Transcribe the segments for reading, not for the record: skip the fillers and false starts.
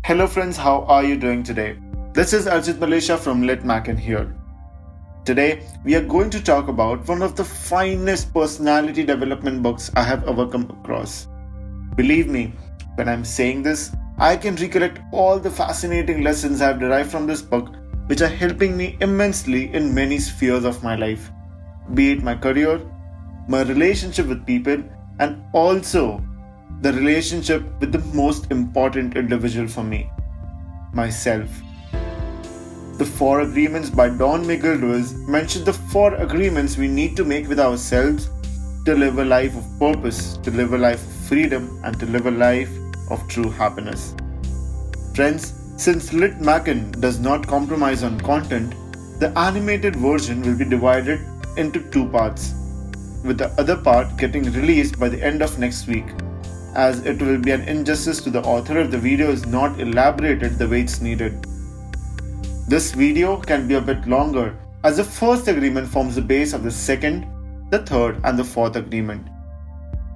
Hello friends, how are you doing today? This is Arjit Malaysia from Lit Macken here. Today, we are going to talk about one of the finest personality development books I have ever come across. Believe me, when I'm saying this, I can recollect all the fascinating lessons I have derived from this book, which are helping me immensely in many spheres of my life, be it my career, my relationship with people, and also the relationship with the most important individual for me, myself. The 4 Agreements by Don Miguel Ruiz mention the 4 agreements we need to make with ourselves to live a life of purpose, to live a life of freedom, and to live a life of true happiness. Friends, since Lit Macken does not compromise on content, the animated version will be divided into 2 parts, with the other part getting released by the end of next week, as it will be an injustice to the author if the video is not elaborated the way it's needed. This video can be a bit longer, as the first agreement forms the base of the second, the third, and the fourth agreement.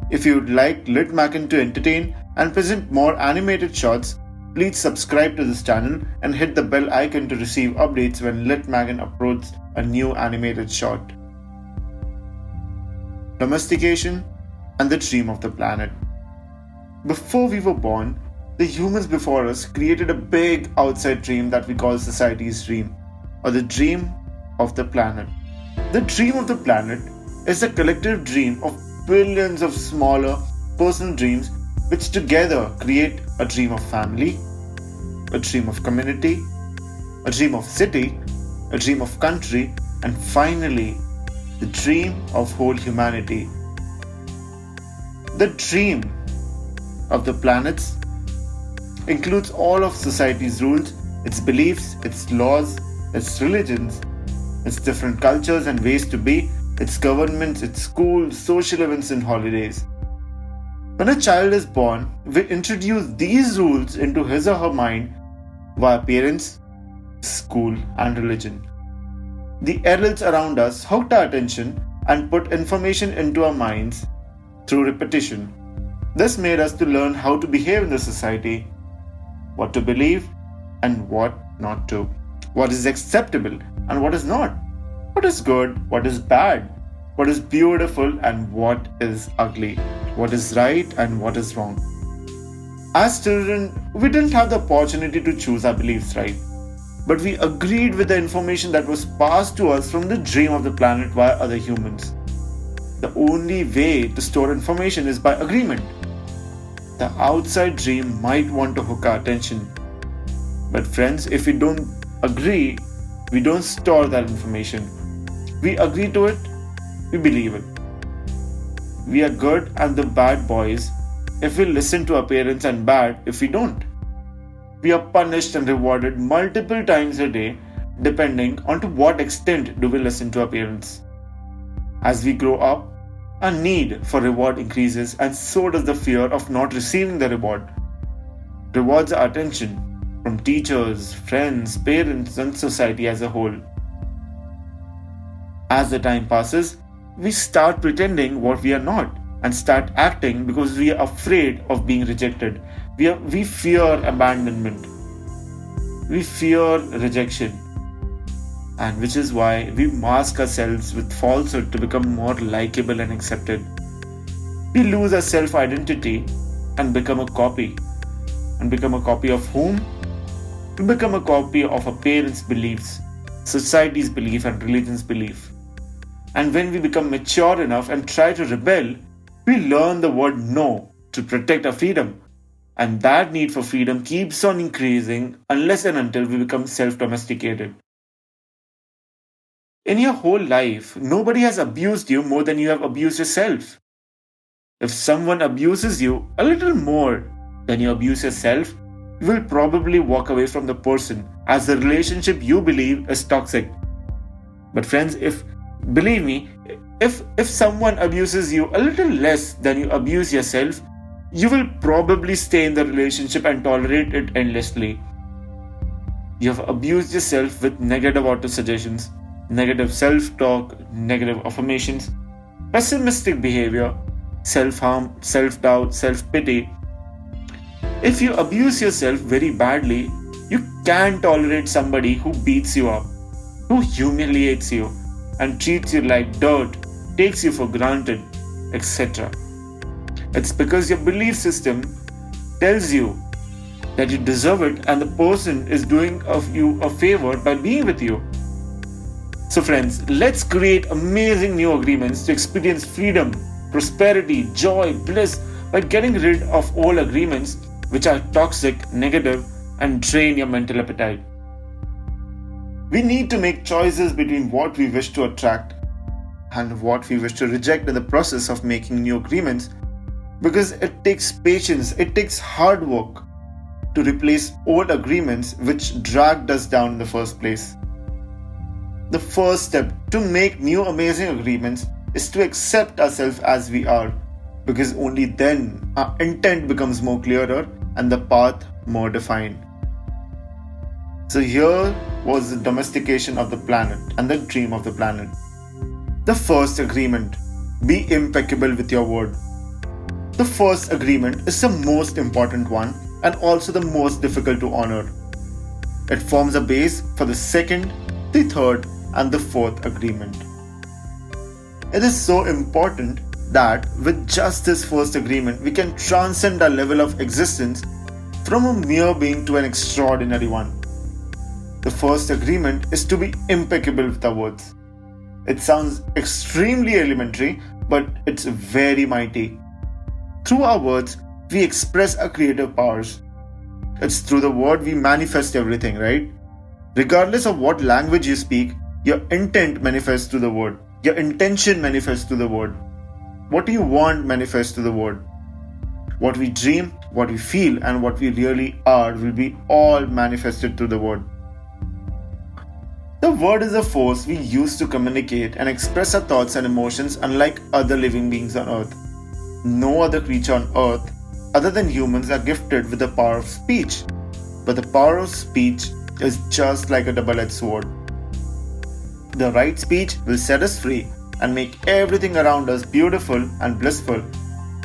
If you would like Lit Macken to entertain and present more animated shorts, please subscribe to this channel and hit the bell icon to receive updates when Lit Macken uploads a new animated short. Domestication and the Dream of the Planet. Before we were born, the humans before us created a big outside dream that we call society's dream, or the dream of the planet. The dream of the planet is a collective dream of billions of smaller personal dreams which together create a dream of family, a dream of community, a dream of city, a dream of country, and finally, the dream of whole humanity. The dream of the planets includes all of society's rules, its beliefs, its laws, its religions, its different cultures and ways to be, its governments, its schools, social events and holidays. When a child is born, we introduce these rules into his or her mind via parents, school and religion. The adults around us hooked our attention and put information into our minds through repetition. This made us to learn how to behave in the society, what to believe and what not to, what is acceptable and what is not, what is good, what is bad, what is beautiful and what is ugly, what is right and what is wrong. As children, we didn't have the opportunity to choose our beliefs, right? But we agreed with the information that was passed to us from the dream of the planet via other humans. The only way to store information is by agreement. The outside dream might want to hook our attention. But friends, if we don't agree, we don't store that information. We agree to it, we believe it. We are good and the bad boys if we listen to our parents and bad if we don't. We are punished and rewarded multiple times a day depending on to what extent do we listen to our parents. As we grow up, our need for reward increases and so does the fear of not receiving the reward. Rewards our attention from teachers, friends, parents and society as a whole. As the time passes, we start pretending what we are not and start acting because we are afraid of being rejected. We fear abandonment. We fear rejection. And which is why we mask ourselves with falsehood to become more likable and accepted. We lose our self-identity and become a copy. And become a copy of whom? We become a copy of our parents' beliefs, society's belief and religion's belief. And when we become mature enough and try to rebel, we learn the word no to protect our freedom. And that need for freedom keeps on increasing unless and until we become self-domesticated. In your whole life, nobody has abused you more than you have abused yourself. If someone abuses you a little more than you abuse yourself, you will probably walk away from the person as the relationship you believe is toxic. But friends, believe me, if someone abuses you a little less than you abuse yourself, you will probably stay in the relationship and tolerate it endlessly. You have abused yourself with negative auto-suggestions, negative self-talk, negative affirmations, pessimistic behavior, self-harm, self-doubt, self-pity, If you abuse yourself very badly, you can't tolerate somebody who beats you up, who humiliates you, and treats you like dirt, takes you for granted, etc. It's because your belief system tells you that you deserve it and the person is doing you a favor by being with you. So, friends, let's create amazing new agreements to experience freedom, prosperity, joy, bliss by getting rid of old agreements which are toxic, negative, and drain your mental appetite. We need to make choices between what we wish to attract and what we wish to reject in the process of making new agreements, because it takes patience, it takes hard work to replace old agreements which dragged us down in the first place. The first step to make new amazing agreements is to accept ourselves as we are, because only then our intent becomes more clearer and the path more defined. So here was the domestication of the planet and the dream of the planet. The first agreement: be impeccable with your word. The first agreement is the most important one and also the most difficult to honor. It forms a base for the second, the third, and the fourth agreement. It is so important that with just this first agreement, we can transcend our level of existence from a mere being to an extraordinary one. The first agreement is to be impeccable with our words. It sounds extremely elementary, but it's very mighty. Through our words, we express our creative powers. It's through the word we manifest everything, right? Regardless of what language you speak, your intent manifests through the word. Your intention manifests through the word. What you want manifests through the word. What we dream, what we feel, and what we really are will be all manifested through the word. The word is a force we use to communicate and express our thoughts and emotions unlike other living beings on earth. No other creature on earth other than humans are gifted with the power of speech. But the power of speech is just like a double-edged sword. The right speech will set us free and make everything around us beautiful and blissful,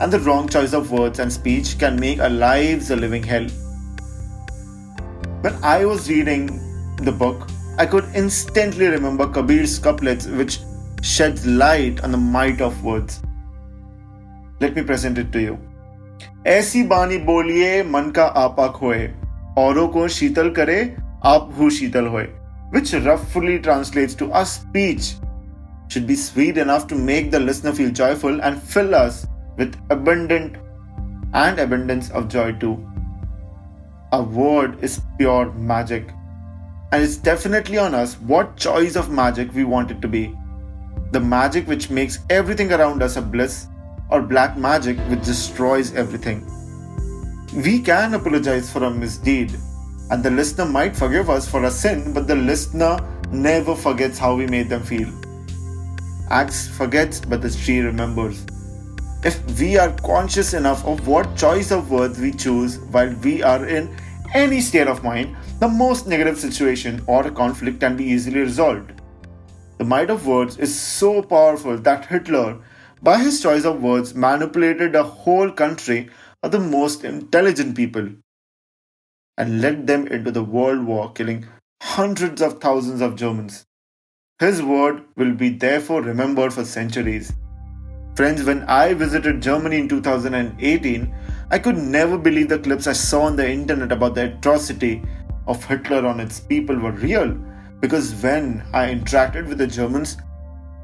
and the wrong choice of words and speech can make our lives a living hell. When I was reading the book, I could instantly remember Kabir's couplets, which sheds light on the might of words. Let me present it to you. ऐसी बानी बोलिए मन का आपा खोए, औरों को शीतल करे आप हु शीतल होए, which roughly translates to our speech should be sweet enough to make the listener feel joyful and fill us with abundance of joy too. A word is pure magic, and it's definitely on us what choice of magic we want it to be. The magic which makes everything around us a bliss, or black magic which destroys everything. We can apologize for a misdeed, and the listener might forgive us for a sin, but the listener never forgets how we made them feel. Axe forgets, but the tree remembers. If we are conscious enough of what choice of words we choose while we are in any state of mind, the most negative situation or conflict can be easily resolved. The might of words is so powerful that Hitler, by his choice of words, manipulated a whole country of the most intelligent people and led them into the World War, killing hundreds of thousands of Germans. His word will be therefore remembered for centuries. Friends, when I visited Germany in 2018, I could never believe the clips I saw on the internet about the atrocity of Hitler on its people were real, because when I interacted with the Germans,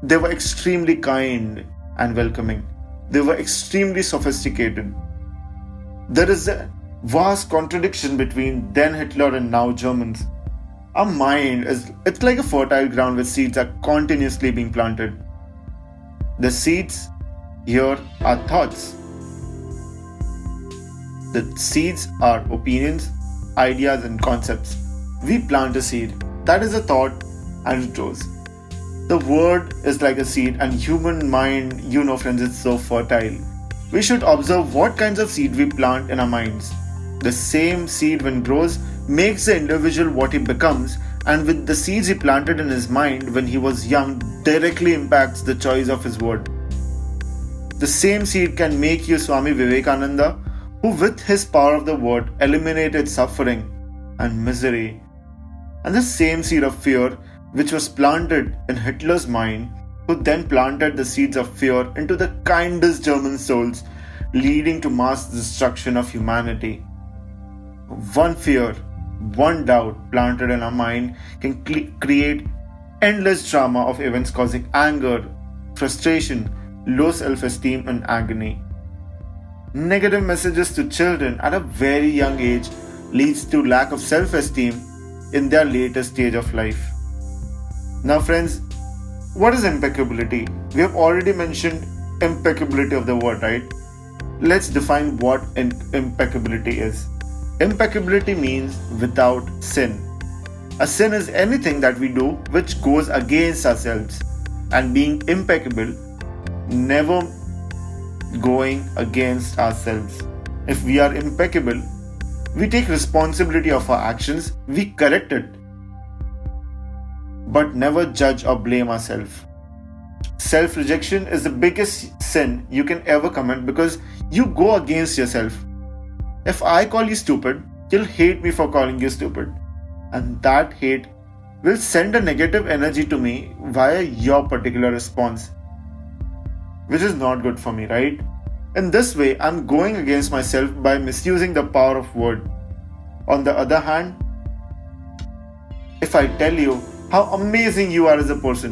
they were extremely kind and welcoming. They were extremely sophisticated. There is a vast contradiction between then Hitler and now Germans. Our mind it's like a fertile ground where seeds are continuously being planted. The seeds here are thoughts. The seeds are opinions, ideas, and concepts. We plant a seed, that is a thought, and it grows. The word is like a seed, and human mind, friends, it's so fertile. We should observe what kinds of seed we plant in our minds. The same seed, when grows, makes the individual what he becomes, and with the seeds he planted in his mind when he was young directly impacts the choice of his word. The same seed can make you Swami Vivekananda who with his power of the word eliminated suffering and misery. And the same seed of fear which was planted in Hitler's mind, who then planted the seeds of fear into the kindest German souls, leading to mass destruction of humanity. One fear, one doubt planted in our mind can create endless drama of events causing anger, frustration, low self-esteem and agony. Negative messages to children at a very young age leads to lack of self-esteem in their later stage of life. Now friends, what is impeccability? We have already mentioned impeccability of the word, right? Let's define what impeccability is. Impeccability means without sin. A sin is anything that we do which goes against ourselves, and being impeccable, never going against ourselves. If we are impeccable, we take responsibility of our actions, we correct it, but never judge or blame ourselves. Self-rejection is the biggest sin you can ever commit because you go against yourself. If I call you stupid, you'll hate me for calling you stupid. And that hate will send a negative energy to me via your particular response, which is not good for me, right? In this way, I'm going against myself by misusing the power of word. On the other hand, if I tell you how amazing you are as a person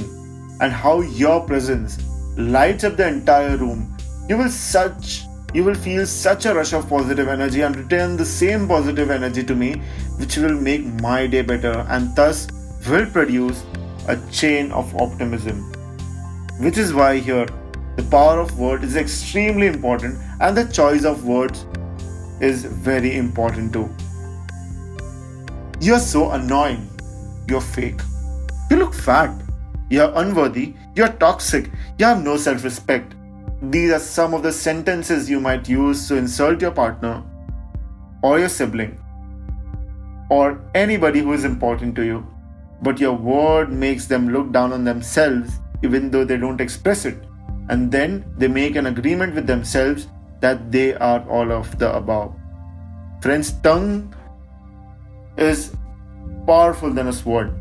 and how your presence lights up the entire room, you will feel such a rush of positive energy and return the same positive energy to me, which will make my day better and thus will produce a chain of optimism. Which is why here the power of word is extremely important and the choice of words is very important too. You're so annoying. You're fake. You look fat. You're unworthy. You're toxic. You have no self-respect. These are some of the sentences you might use to insult your partner or your sibling or anybody who is important to you. But your word makes them look down on themselves even though they don't express it. And then they make an agreement with themselves that they are all of the above. Friends, tongue is powerful than a sword.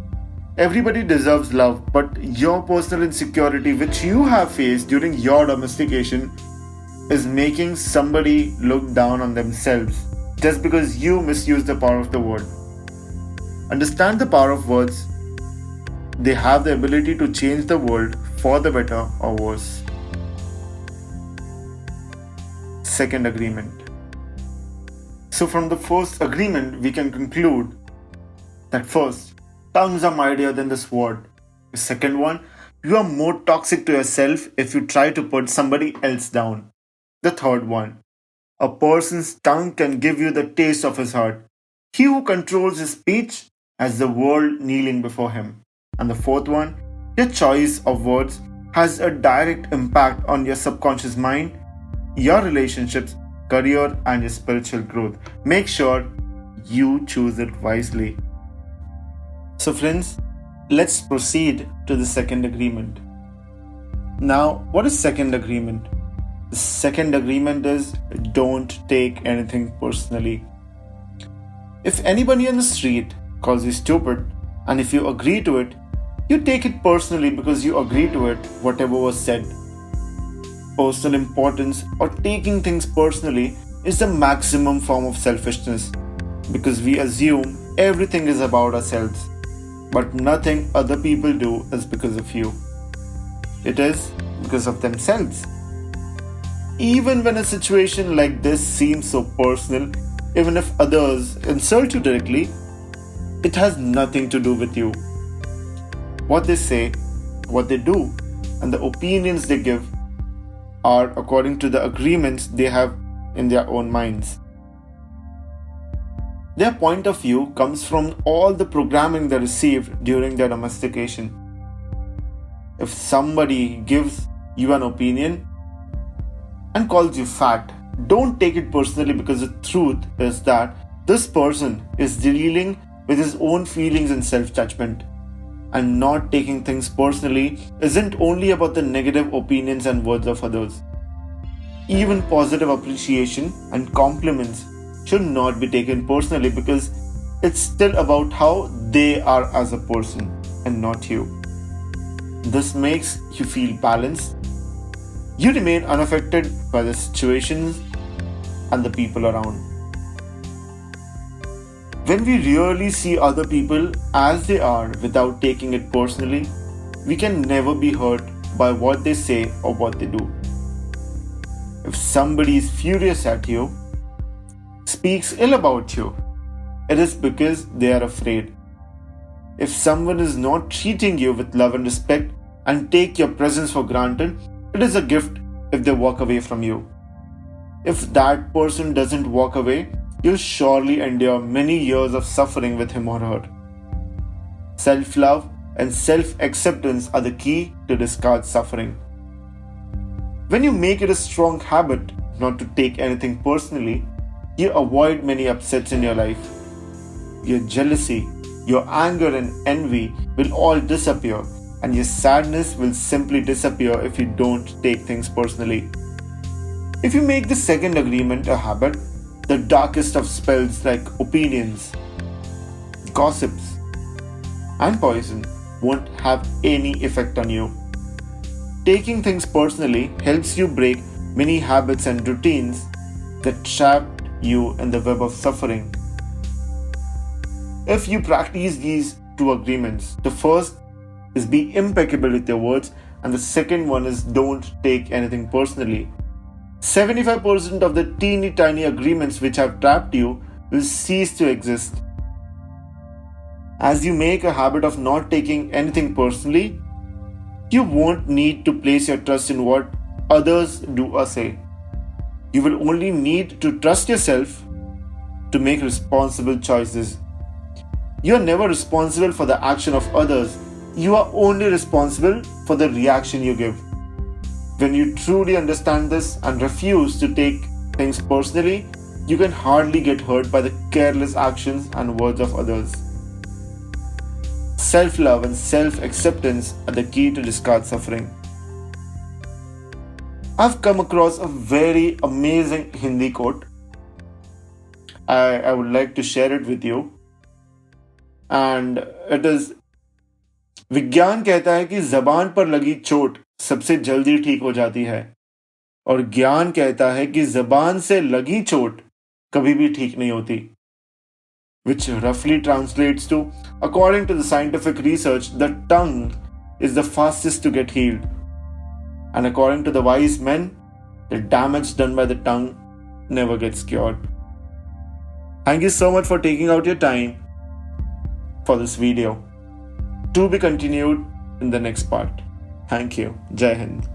Everybody deserves love, but your personal insecurity which you have faced during your domestication is making somebody look down on themselves just because you misuse the power of the word. Understand the power of words. They have the ability to change the world for the better or worse. Second agreement. So from the first agreement, we can conclude that first, tongues are mightier than the sword. The second one, you are more toxic to yourself if you try to put somebody else down. The third one, a person's tongue can give you the taste of his heart. He who controls his speech has the world kneeling before him. And the fourth one, your choice of words has a direct impact on your subconscious mind, your relationships, career, and your spiritual growth. Make sure you choose it wisely. So friends, let's proceed to the second agreement. Now, what is second agreement? The second agreement is don't take anything personally. If anybody on the street calls you stupid, and if you agree to it, you take it personally because you agree to it, whatever was said. Personal importance or taking things personally is the maximum form of selfishness because we assume everything is about ourselves. But nothing other people do is because of you. It is because of themselves. Even when a situation like this seems so personal, even if others insult you directly, it has nothing to do with you. What they say, what they do, and the opinions they give are according to the agreements they have in their own minds. Their point of view comes from all the programming they received during their domestication. If somebody gives you an opinion and calls you fat, don't take it personally because the truth is that this person is dealing with his own feelings and self-judgment. And not taking things personally isn't only about the negative opinions and words of others. Even positive appreciation and compliments should not be taken personally because it's still about how they are as a person and not you. This makes you feel balanced. You remain unaffected by the situations and the people around. When we really see other people as they are without taking it personally, we can never be hurt by what they say or what they do. If somebody is furious at you, speaks ill about you, it is because they are afraid. If someone is not treating you with love and respect and take your presence for granted, it is a gift if they walk away from you. If that person doesn't walk away, you'll surely endure many years of suffering with him or her. Self-love and self-acceptance are the key to discard suffering. When you make it a strong habit not to take anything personally, you avoid many upsets in your life. Your jealousy, your anger and envy will all disappear, and your sadness will simply disappear if you don't take things personally. If you make the second agreement a habit, the darkest of spells like opinions, gossips, and poison won't have any effect on you. Taking things personally helps you break many habits and routines that trap you in the web of suffering. If you practice these two agreements, the first is be impeccable with your words, and the second one is don't take anything personally. 75% of the teeny tiny agreements which have trapped you will cease to exist. As you make a habit of not taking anything personally, you won't need to place your trust in what others do or say. You will only need to trust yourself to make responsible choices. You are never responsible for the action of others. You are only responsible for the reaction you give. When you truly understand this and refuse to take things personally, you can hardly get hurt by the careless actions and words of others. Self-love and self-acceptance are the key to discard suffering. I've come across a very amazing Hindi quote. I would like to share it with you. And it is, विज्ञान कहता है कि जबान पर लगी चोट सबसे जल्दी ठीक हो जाती है, और ज्ञान कहता है कि जबान से लगी चोट कभी भी ठीक नहीं होती. Which roughly translates to, according to the scientific research, the tongue is the fastest to get healed. And according to the wise men, the damage done by the tongue never gets cured. Thank you so much for taking out your time for this video. To be continued in the next part. Thank you. Jai Hind.